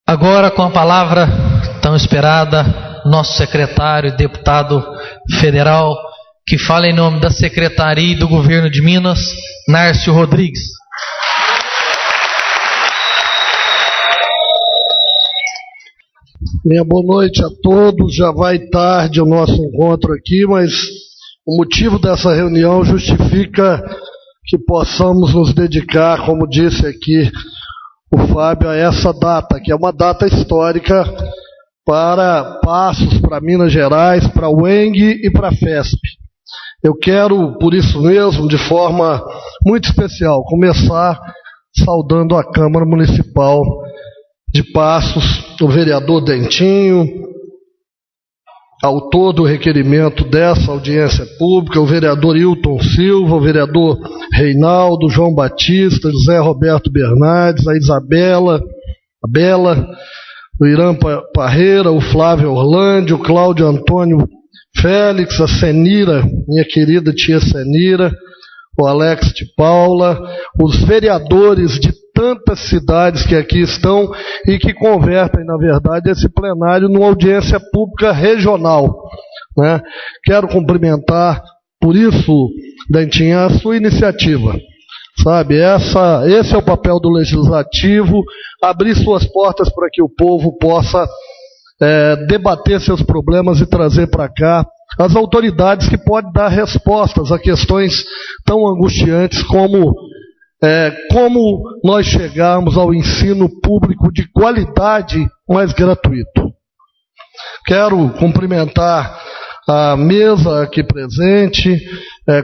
Agora, com a palavra tão esperada, nosso secretário e deputado federal, que fala em nome da Secretaria e do Governo de Minas, Nárcio Rodrigues. Minha boa noite a todos. Já vai tarde o nosso encontro aqui, mas o motivo dessa reunião justifica que possamos nos dedicar, como disse aqui o Fábio, a essa data, que é uma data histórica para Passos, para Minas Gerais, para a UENG e para a FESP. Eu quero, por isso mesmo, de forma muito especial, começar saudando a Câmara Municipal de Passos, o vereador Dentinho, autor do requerimento dessa audiência pública, o vereador Hilton Silva, o vereador Reinaldo, João Batista, José Roberto Bernardes, a Isabela, a Bela, o Irã Parreira, o Flávio Orlando, o Cláudio Antônio Félix, a Senira, minha querida tia Senira, o Alex de Paula, os vereadores de tantas cidades que aqui estão e que convertem, na verdade, esse plenário numa audiência pública regional, né? Quero cumprimentar, por isso, Dentinho, a sua iniciativa. Sabe, esse é o papel do Legislativo, abrir suas portas para que o povo possa debater seus problemas e trazer para cá as autoridades que podem dar respostas a questões tão angustiantes como nós chegarmos ao ensino público de qualidade, mas gratuito. Quero cumprimentar a mesa aqui presente,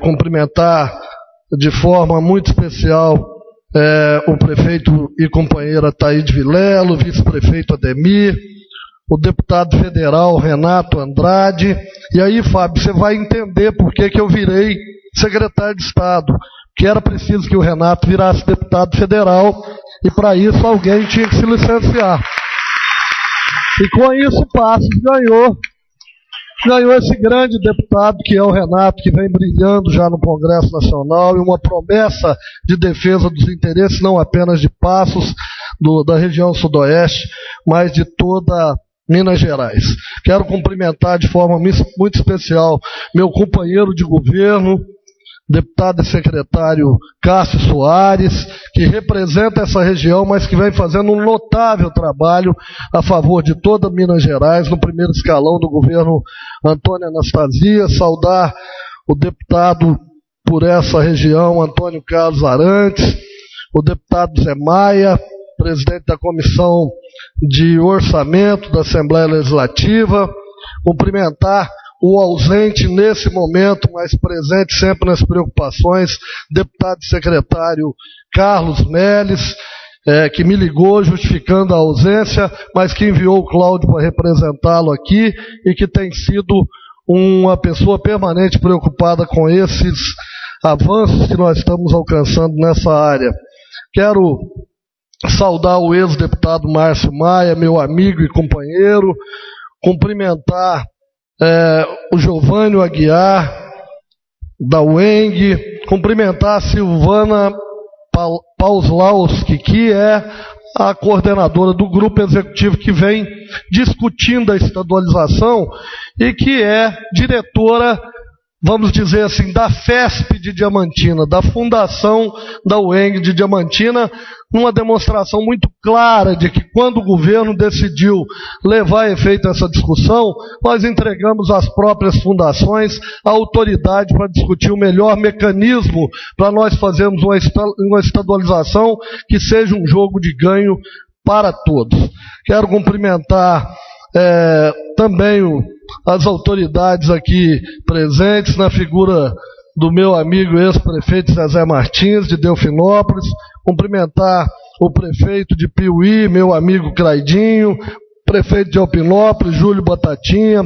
cumprimentar de forma muito especial o prefeito e companheira Taíde Vilela, o vice-prefeito Ademir, o deputado federal Renato Andrade. E aí, Fábio, você vai entender por que eu virei secretário de Estado, que era preciso que o Renato virasse deputado federal, e para isso alguém tinha que se licenciar. E com isso Passos ganhou esse grande deputado que é o Renato, que vem brilhando já no Congresso Nacional, e uma promessa de defesa dos interesses não apenas de Passos, da região sudoeste, mas de toda Minas Gerais. Quero cumprimentar de forma muito especial meu companheiro de governo, deputado e secretário Cássio Soares, que representa essa região, mas que vem fazendo um notável trabalho a favor de toda Minas Gerais, no primeiro escalão do governo Antônio Anastasia. Saudar o deputado por essa região, Antônio Carlos Arantes, o deputado Zé Maia, presidente da Comissão de Orçamento da Assembleia Legislativa. Cumprimentar o ausente nesse momento, mas presente sempre nas preocupações, deputado e secretário Carlos Melles, que me ligou justificando a ausência, mas que enviou o Cláudio para representá-lo aqui e que tem sido uma pessoa permanente preocupada com esses avanços que nós estamos alcançando nessa área. Quero saudar o ex-deputado Márcio Maia, meu amigo e companheiro, cumprimentar o Giovânio Aguiar, da UENG, cumprimentar a Silvana Pauslauski, que é a coordenadora do grupo executivo que vem discutindo a estadualização e que é diretora, vamos dizer assim, da FESP de Diamantina, da fundação da UENG de Diamantina, numa demonstração muito clara de que quando o governo decidiu levar a efeito essa discussão, nós entregamos às próprias fundações a autoridade para discutir o melhor mecanismo para nós fazermos uma estadualização que seja um jogo de ganho para todos. Quero cumprimentar também as autoridades aqui presentes, na figura do meu amigo ex-prefeito Zezé Martins, de Delfinópolis, cumprimentar o prefeito de Piuí, meu amigo Craidinho, prefeito de Alpinópolis, Júlio Batatinha,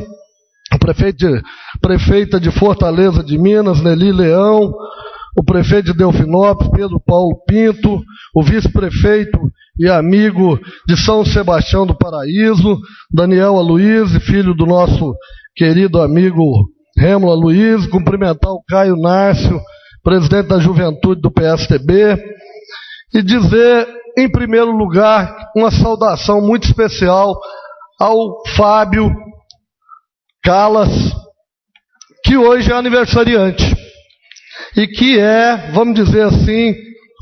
prefeita de Fortaleza de Minas, Nelly Leão, o prefeito de Delfinópolis, Pedro Paulo Pinto, o vice-prefeito e amigo de São Sebastião do Paraíso, Daniel Aloysio, filho do nosso querido amigo Rêmulo Aloysio, cumprimentar o Caio Nárcio, presidente da Juventude do PSTB, e dizer em primeiro lugar, uma saudação muito especial ao Fábio Calas, que hoje é aniversariante e que é, vamos dizer assim,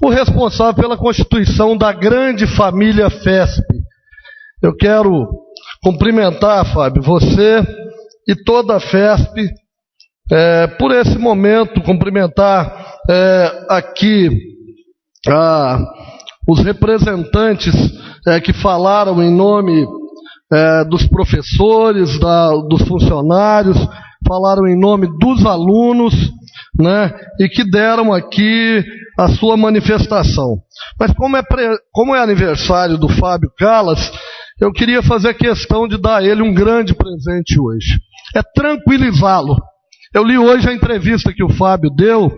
o responsável pela constituição da grande família FESP. Eu quero cumprimentar, Fábio, você e toda a FESP por esse momento, cumprimentar aqui os representantes que falaram em nome dos professores, dos funcionários, falaram em nome dos alunos, né, e que deram aqui a sua manifestação. Mas como é aniversário do Fábio Calas, eu queria fazer questão de dar a ele um grande presente hoje. É tranquilizá-lo. Eu li hoje a entrevista que o Fábio deu,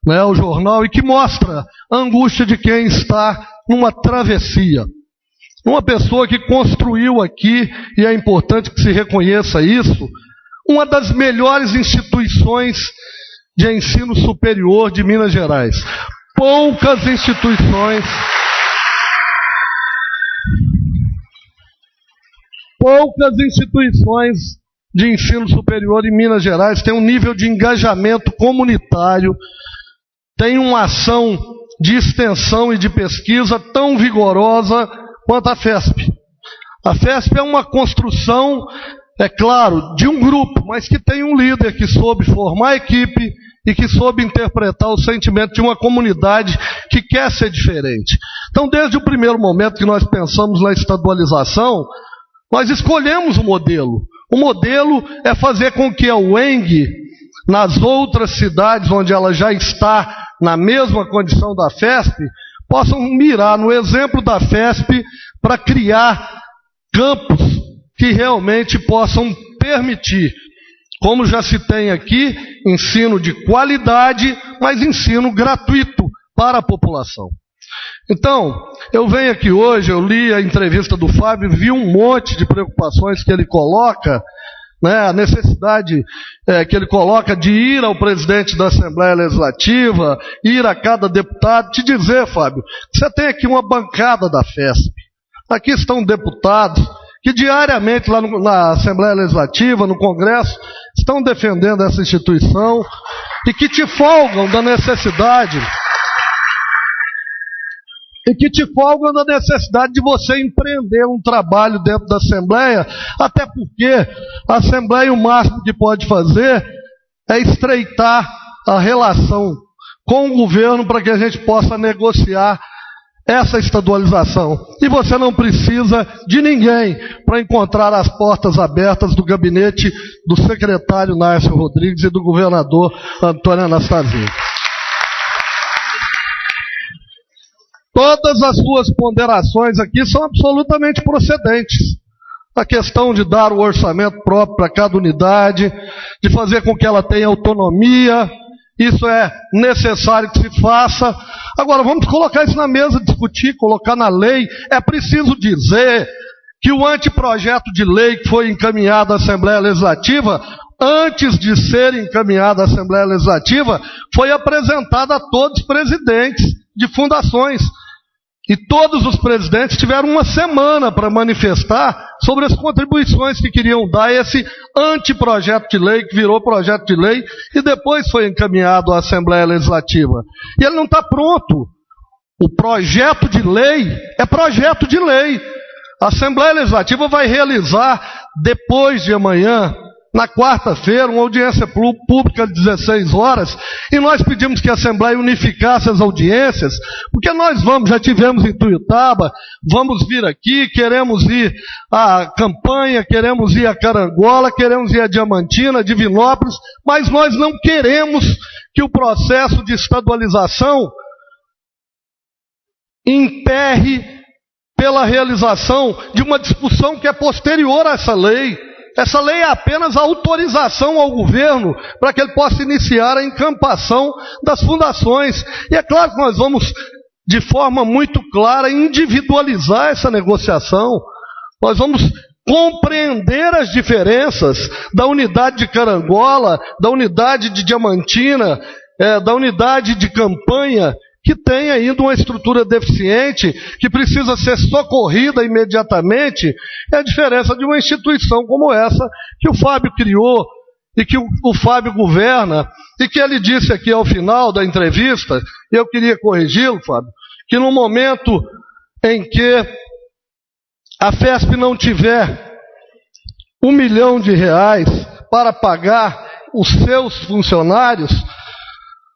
né, ao jornal, e que mostra a angústia de quem está numa travessia. Uma pessoa que construiu aqui, e é importante que se reconheça isso, uma das melhores instituições de ensino superior de Minas Gerais. Poucas instituições de ensino superior em Minas Gerais têm um nível de engajamento comunitário, têm uma ação de extensão e de pesquisa tão vigorosa quanto a FESP. A FESP é uma construção, é claro, de um grupo, mas que tem um líder que soube formar a equipe e que soube interpretar o sentimento de uma comunidade que quer ser diferente. Então, desde o primeiro momento que nós pensamos na estadualização, nós escolhemos o modelo. O modelo é fazer com que a UENG, nas outras cidades onde ela já está na mesma condição da FESP, possam mirar no exemplo da FESP para criar campos que realmente possam permitir, como já se tem aqui, ensino de qualidade, mas ensino gratuito para a população. Então, eu venho aqui hoje, eu li a entrevista do Fábio, vi um monte de preocupações que ele coloca, né, a necessidade que ele coloca de ir ao presidente da Assembleia Legislativa, ir a cada deputado, te dizer, Fábio, você tem aqui uma bancada da FESP. Aqui estão deputados que diariamente lá na Assembleia Legislativa, no Congresso, estão defendendo essa instituição e que te folgam da necessidade de você empreender um trabalho dentro da Assembleia, até porque a Assembleia o máximo que pode fazer é estreitar a relação com o governo para que a gente possa negociar essa estadualização. E você não precisa de ninguém para encontrar as portas abertas do gabinete do secretário Nárcio Rodrigues e do governador Antônio Anastasia. Todas as suas ponderações aqui são absolutamente procedentes. A questão de dar o orçamento próprio para cada unidade, de fazer com que ela tenha autonomia, isso é necessário que se faça. Agora, vamos colocar isso na mesa, discutir, colocar na lei. É preciso dizer que o anteprojeto de lei que foi encaminhado à Assembleia Legislativa, antes de ser encaminhado à Assembleia Legislativa, foi apresentado a todos os presidentes de fundações. E todos os presidentes tiveram uma semana para manifestar sobre as contribuições que queriam dar a esse anteprojeto de lei, que virou projeto de lei, e depois foi encaminhado à Assembleia Legislativa. E ele não está pronto. O projeto de lei é projeto de lei. A Assembleia Legislativa vai realizar, depois de amanhã, na quarta-feira, uma audiência pública de 16 horas, e nós pedimos que a Assembleia unificasse as audiências, porque nós já tivemos em Tuiutaba, vamos vir aqui, queremos ir à Campanha, queremos ir a Carangola, queremos ir a Diamantina, Divinópolis, mas nós não queremos que o processo de estadualização emperre pela realização de uma discussão que é posterior a essa lei. Essa lei é apenas a autorização ao governo para que ele possa iniciar a encampação das fundações. E é claro que nós vamos, de forma muito clara, individualizar essa negociação. Nós vamos compreender as diferenças da unidade de Carangola, da unidade de Diamantina, da unidade de Campanha, que tem ainda uma estrutura deficiente, que precisa ser socorrida imediatamente, é a diferença de uma instituição como essa, que o Fábio criou, e que o Fábio governa, e que ele disse aqui ao final da entrevista, e eu queria corrigi-lo, Fábio, que no momento em que a FESP não tiver R$1 milhão para pagar os seus funcionários,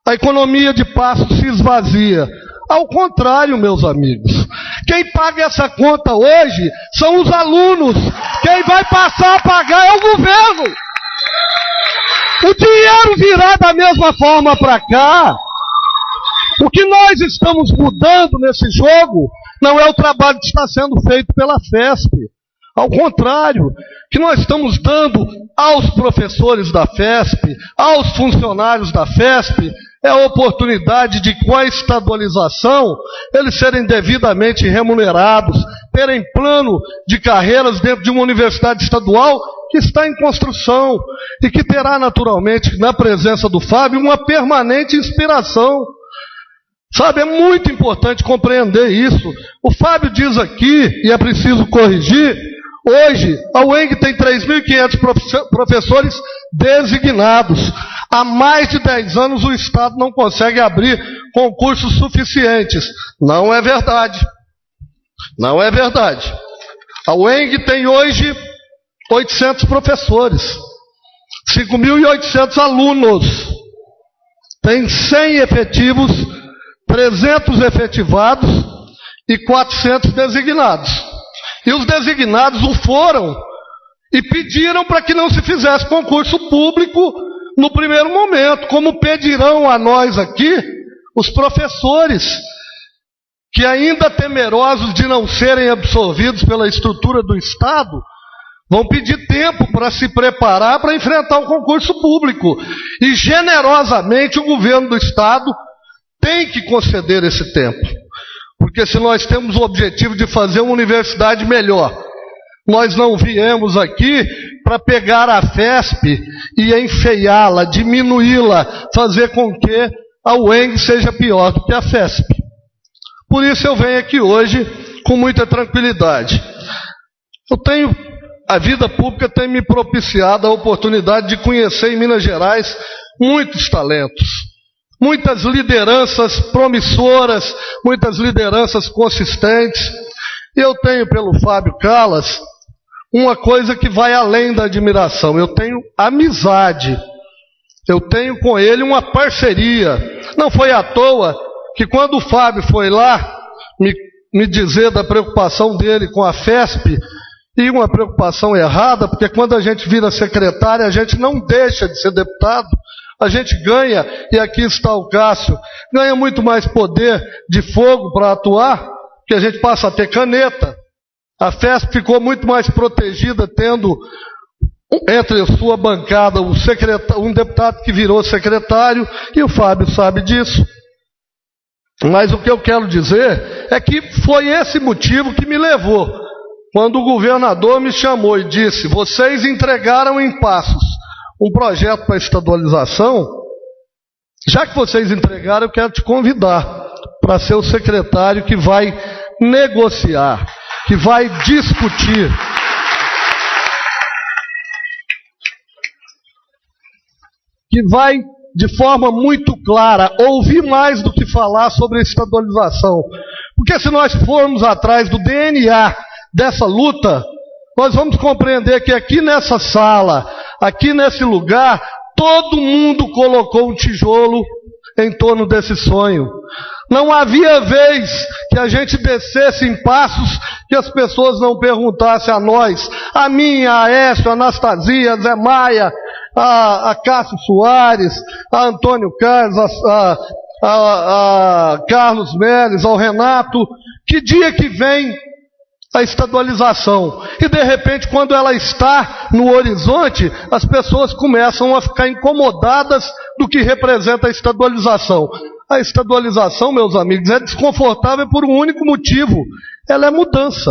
a economia de Passos se esvazia. Ao contrário, meus amigos, quem paga essa conta hoje são os alunos. Quem vai passar a pagar é o governo. O dinheiro virá da mesma forma para cá. O que nós estamos mudando nesse jogo não é o trabalho que está sendo feito pela FESP. Ao contrário, que nós estamos dando aos professores da FESP, aos funcionários da FESP, é a oportunidade de, com a estadualização, eles serem devidamente remunerados, terem plano de carreiras dentro de uma universidade estadual que está em construção e que terá naturalmente, na presença do Fábio, uma permanente inspiração. Sabe, é muito importante compreender isso. O Fábio diz aqui, e é preciso corrigir, hoje a UENG tem 3.500 professores designados. Há mais de 10 anos o Estado não consegue abrir concursos suficientes. Não é verdade. Não é verdade. A UENG tem hoje 800 professores, 5.800 alunos, tem 100 efetivos, 300 efetivados e 400 designados. E os designados o foram e pediram para que não se fizesse concurso público no primeiro momento, como pedirão a nós aqui os professores, que ainda temerosos de não serem absorvidos pela estrutura do Estado, vão pedir tempo para se preparar para enfrentar o concurso público. E generosamente o governo do Estado tem que conceder esse tempo. Porque se nós temos o objetivo de fazer uma universidade melhor, nós não viemos aqui para pegar a FESP e enfeiá-la, diminuí-la, fazer com que a UENG seja pior do que a FESP. Por isso eu venho aqui hoje com muita tranquilidade. A vida pública tem me propiciado a oportunidade de conhecer em Minas Gerais muitos talentos, muitas lideranças promissoras, muitas lideranças consistentes. E eu tenho pelo Fábio Callas uma coisa que vai além da admiração. Eu tenho amizade. Eu tenho com ele uma parceria. Não foi à toa que quando o Fábio foi lá me dizer da preocupação dele com a FESP, e uma preocupação errada, porque quando a gente vira secretário, a gente não deixa de ser deputado, a gente ganha, e aqui está o Cássio, ganha muito mais poder de fogo para atuar, que a gente passa a ter caneta. A FESP ficou muito mais protegida, tendo entre a sua bancada um deputado que virou secretário, e o Fábio sabe disso. Mas o que eu quero dizer é que foi esse motivo que me levou, quando o governador me chamou e disse: vocês entregaram em Passos um projeto para estadualização, já que vocês entregaram, eu quero te convidar para ser o secretário que vai negociar, que vai discutir, que vai, de forma muito clara, ouvir mais do que falar sobre a estadualização. Porque se nós formos atrás do DNA dessa luta, nós vamos compreender que aqui nessa sala, aqui nesse lugar, todo mundo colocou um tijolo em torno desse sonho. Não havia vez que a gente descesse em Passos que as pessoas não perguntassem a nós, a mim, a Aécio, a Anastasia, a Zé Maia, a Cássio Soares, a Antônio Carlos, a Carlos Mérez, ao Renato, que dia que vem a estadualização? E de repente, quando ela está no horizonte, as pessoas começam a ficar incomodadas do que representa a estadualização. A estadualização, meus amigos, é desconfortável por um único motivo: ela é mudança.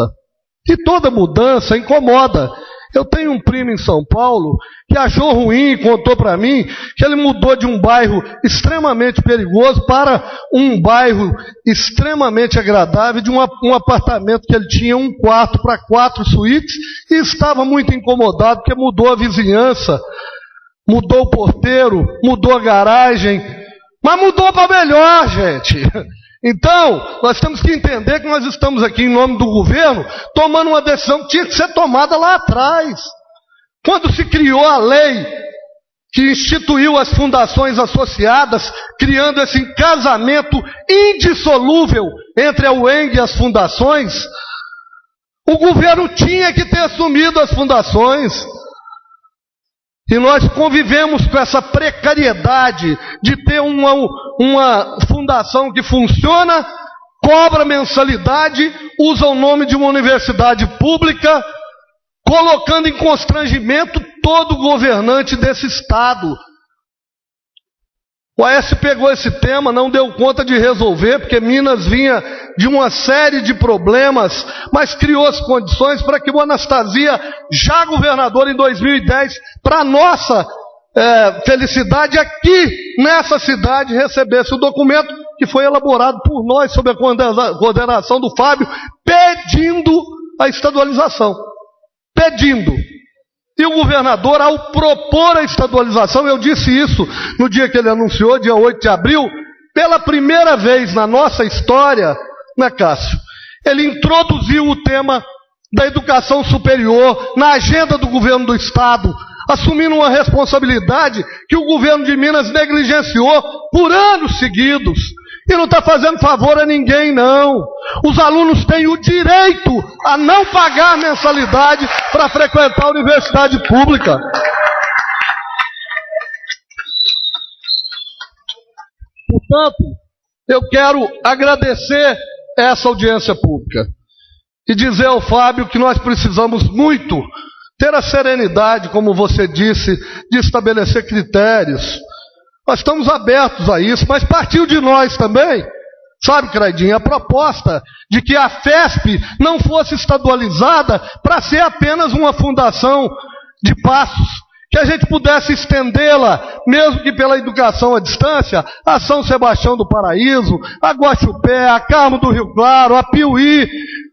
E toda mudança incomoda. Eu tenho um primo em São Paulo que achou ruim, contou para mim, que ele mudou de um bairro extremamente perigoso para um bairro extremamente agradável, de um apartamento que ele tinha um quarto para 4 suítes, e estava muito incomodado porque mudou a vizinhança, mudou o porteiro, mudou a garagem, mas mudou para melhor, gente. Então, nós temos que entender que nós estamos aqui em nome do governo, tomando uma decisão que tinha que ser tomada lá atrás. Quando se criou a lei que instituiu as fundações associadas, criando esse casamento indissolúvel entre a UENG e as fundações, o governo tinha que ter assumido as fundações. E nós convivemos com essa precariedade de ter uma fundação que funciona, cobra mensalidade, usa o nome de uma universidade pública, colocando em constrangimento todo governante desse Estado. O Aécio pegou esse tema, não deu conta de resolver, porque Minas vinha de uma série de problemas, mas criou as condições para que o Anastasia, já governador em 2010, para nossa felicidade, aqui nessa cidade, recebesse o documento que foi elaborado por nós, sob a coordenação do Fábio, pedindo a estadualização. Pedindo. E o governador, ao propor a estadualização, eu disse isso no dia que ele anunciou, dia 8 de abril, pela primeira vez na nossa história, né, Cássio? Ele introduziu o tema da educação superior na agenda do governo do Estado, assumindo uma responsabilidade que o governo de Minas negligenciou por anos seguidos. E não está fazendo favor a ninguém, não. Os alunos têm o direito a não pagar mensalidade para frequentar a universidade pública. Portanto, eu quero agradecer essa audiência pública e dizer ao Fábio que nós precisamos muito ter a serenidade, como você disse, de estabelecer critérios. Nós estamos abertos a isso, mas partiu de nós também, sabe, Craidinho, a proposta de que a FESP não fosse estadualizada para ser apenas uma fundação de Passos, que a gente pudesse estendê-la, mesmo que pela educação à distância, a São Sebastião do Paraíso, a Guaxupé, a Carmo do Rio Claro, a Piuí,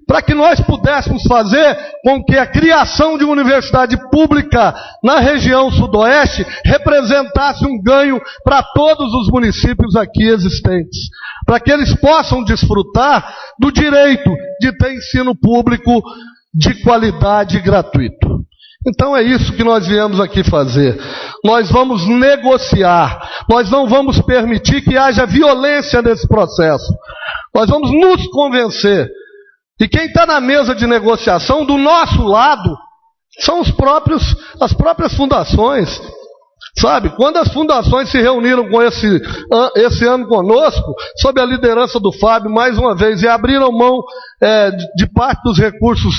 para que nós pudéssemos fazer com que a criação de uma universidade pública na região sudoeste representasse um ganho para todos os municípios aqui existentes, para que eles possam desfrutar do direito de ter ensino público de qualidade e gratuito. Então é isso que nós viemos aqui fazer. Nós vamos negociar, nós não vamos permitir que haja violência nesse processo. Nós vamos nos convencer. E quem está na mesa de negociação do nosso lado são as próprias fundações. Sabe, quando as fundações se reuniram com esse ano conosco, sob a liderança do Fábio, mais uma vez, e abriram mão de parte dos recursos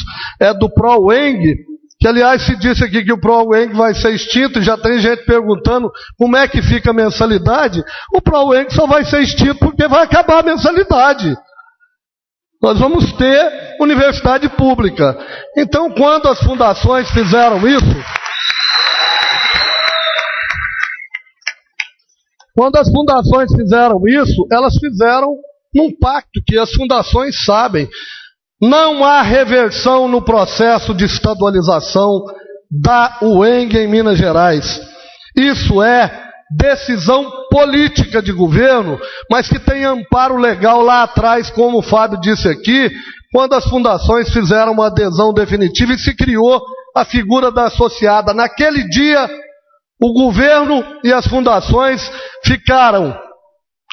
do ProUENG, que aliás se disse aqui que o ProUENG vai ser extinto, já tem gente perguntando como é que fica a mensalidade. O ProUENG só vai ser extinto porque vai acabar a mensalidade. Nós vamos ter universidade pública. Então, quando as fundações fizeram isso, elas fizeram num pacto que as fundações sabem. Não há reversão no processo de estadualização da UENG em Minas Gerais. Isso é decisão política de governo, mas que tem amparo legal lá atrás, como o Fábio disse aqui, quando as fundações fizeram uma adesão definitiva e se criou a figura da associada. Naquele dia, o governo e as fundações ficaram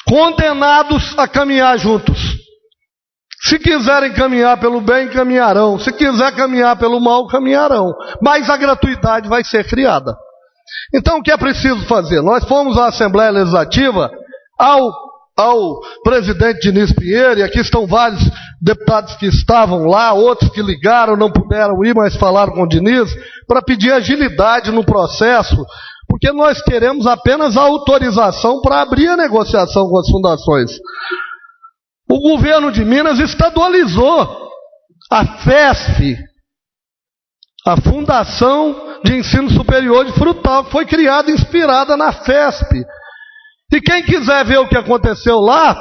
condenados a caminhar juntos. Se quiserem caminhar pelo bem, caminharão. Se quiser caminhar pelo mal, caminharão. Mas a gratuidade vai ser criada. Então, o que é preciso fazer? Nós fomos à Assembleia Legislativa, ao presidente Diniz Pinheiro, e aqui estão vários deputados que estavam lá, outros que ligaram, não puderam ir, mas falaram com o Diniz, para pedir agilidade no processo, porque nós queremos apenas a autorização para abrir a negociação com as fundações. O governo de Minas estadualizou a FESP, A Fundação de Ensino Superior de Frutal, que foi criada inspirada na FESP. E quem quiser ver o que aconteceu lá,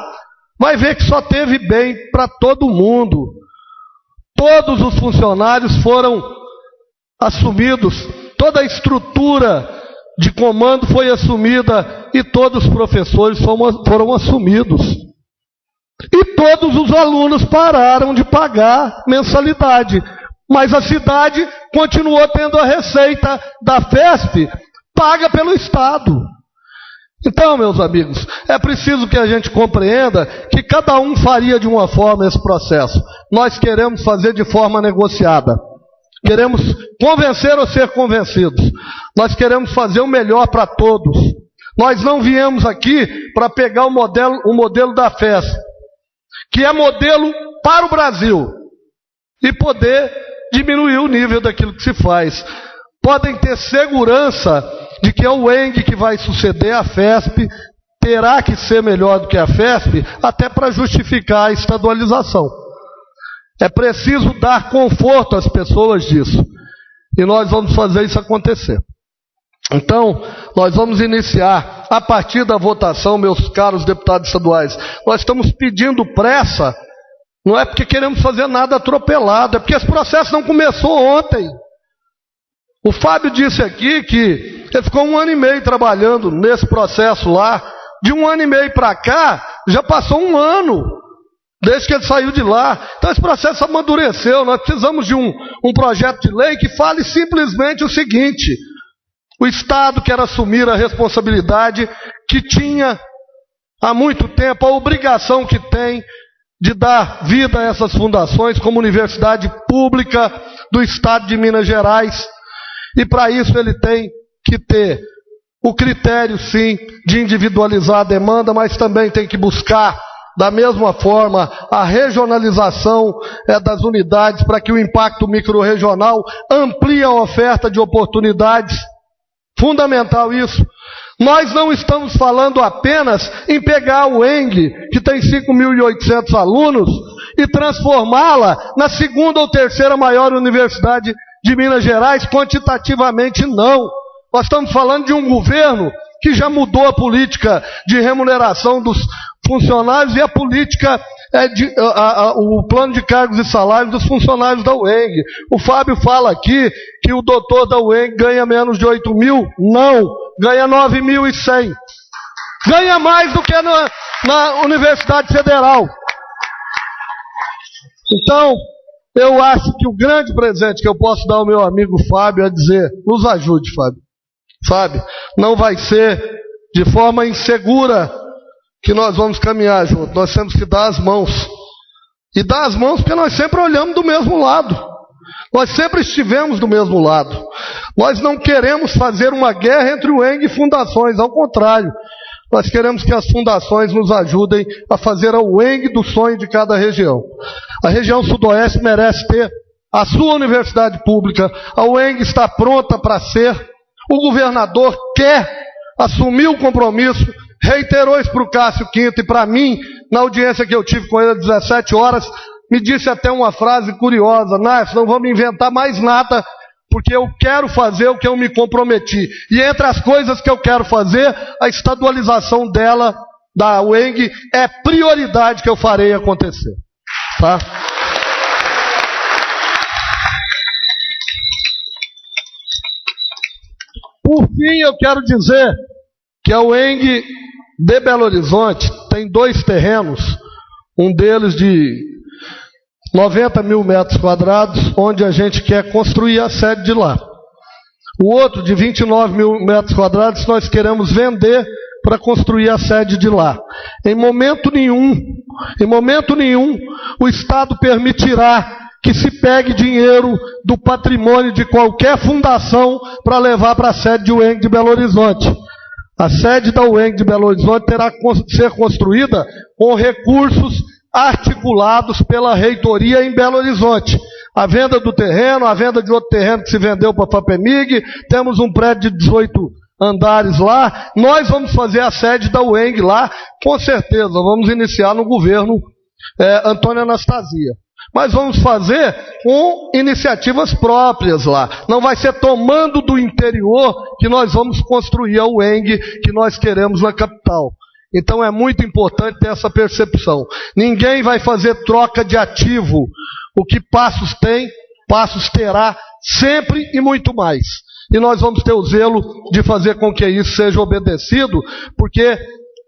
vai ver que só teve bem para todo mundo. Todos os funcionários foram assumidos, toda a estrutura de comando foi assumida e todos os professores foram assumidos. E todos os alunos pararam de pagar mensalidade. Mas a cidade continuou tendo a receita da FESP paga pelo Estado. Então, meus amigos, é preciso que a gente compreenda que cada um faria de uma forma esse processo. Nós queremos fazer de forma negociada. Queremos convencer ou ser convencidos. Nós queremos fazer o melhor para todos. Nós não viemos aqui para pegar o modelo da FESP, que é modelo para o Brasil, e poder diminuir o nível daquilo que se faz. Podem ter segurança de que é o UENG que vai suceder a FESP, terá que ser melhor do que a FESP, até para justificar a estadualização. É preciso dar conforto às pessoas disso. E nós vamos fazer isso acontecer. Então, nós vamos iniciar, a partir da votação, meus caros deputados estaduais, nós estamos pedindo pressa. Não é porque queremos fazer nada atropelado, é porque esse processo não começou ontem. O Fábio disse aqui que ele ficou 1 ano e meio trabalhando nesse processo lá. De 1 ano e meio para cá, já passou 1 ano, desde que ele saiu de lá. Então esse processo amadureceu. Nós precisamos de um projeto de lei que fale simplesmente o seguinte: o Estado quer assumir a responsabilidade que tinha há muito tempo, a obrigação que tem de dar vida a essas fundações como universidade pública do Estado de Minas Gerais. E para isso ele tem que ter o critério, sim, de individualizar a demanda, mas também tem que buscar, da mesma forma, a regionalização das unidades para que o impacto microrregional amplie a oferta de oportunidades. Fundamental isso. Nós não estamos falando apenas em pegar o UENG, que tem 5.800 alunos, e transformá-la na 2ª ou 3ª maior universidade de Minas Gerais, quantitativamente não. Nós estamos falando de um governo que já mudou a política de remuneração dos funcionários e a política, o plano de cargos e salários dos funcionários da UENG. O Fábio fala aqui que o doutor da UENG ganha menos de 8 mil. Não, ganha 9.100. Ganha mais do que na Universidade Federal. Então, eu acho que o grande presente que eu posso dar ao meu amigo Fábio é dizer: nos ajude, Fábio. Fábio, não vai ser de forma insegura que nós vamos caminhar junto. Nós temos que dar as mãos. E dar as mãos porque nós sempre olhamos do mesmo lado. Nós sempre estivemos do mesmo lado. Nós não queremos fazer uma guerra entre o UENG e fundações, ao contrário. Nós queremos que as fundações nos ajudem a fazer a UENG do sonho de cada região. A região sudoeste merece ter a sua universidade pública. A UENG está pronta para ser. O governador quer assumir o compromisso, reiterou isso para o Cássio Quinto e para mim, na audiência que eu tive com ele às 17 horas, me disse até uma frase curiosa: Narcio, não vamos inventar mais nada, porque eu quero fazer o que eu me comprometi. E entre as coisas que eu quero fazer, a estadualização dela, da UENG, é prioridade que eu farei acontecer. Tá? Por fim, eu quero dizer que a UENG de Belo Horizonte tem 2 terrenos, um deles de 90 mil metros quadrados, onde a gente quer construir a sede de lá. O outro, de 29 mil metros quadrados, nós queremos vender para construir a sede de lá. Em momento nenhum, o Estado permitirá que se pegue dinheiro do patrimônio de qualquer fundação para levar para a sede de UENG de Belo Horizonte. A sede da UENG de Belo Horizonte terá que ser construída com recursos articulados pela reitoria em Belo Horizonte. A venda do terreno, a venda de outro terreno que se vendeu para a FAPEMIG, temos um prédio de 18 andares lá. Nós vamos fazer a sede da UENG lá, com certeza. Vamos iniciar no governo Antônio Anastasia. Mas vamos fazer com iniciativas próprias lá. Não vai ser tomando do interior que nós vamos construir a UENG que nós queremos na capital. Então é muito importante ter essa percepção. Ninguém vai fazer troca de ativo. O que Passos tem, Passos terá sempre e muito mais. E nós vamos ter o zelo de fazer com que isso seja obedecido, porque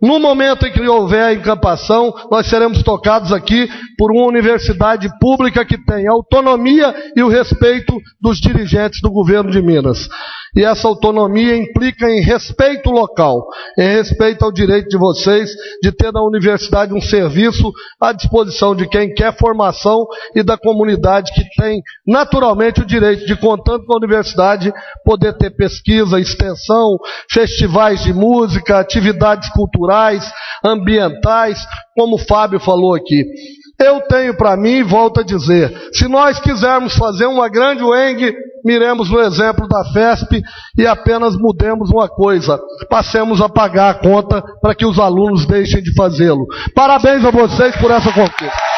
no momento em que houver a encampação, nós seremos tocados aqui por uma universidade pública que tem a autonomia e o respeito dos dirigentes do governo de Minas. E essa autonomia implica em respeito local, em respeito ao direito de vocês de ter na universidade um serviço à disposição de quem quer formação e da comunidade que tem naturalmente o direito de, contando com a universidade, poder ter pesquisa, extensão, festivais de música, atividades culturais, ambientais, como o Fábio falou aqui. Eu tenho para mim, volto a dizer, se nós quisermos fazer uma grande UENG, miremos no exemplo da FESP e apenas mudemos uma coisa: passemos a pagar a conta para que os alunos deixem de fazê-lo. Parabéns a vocês por essa conquista.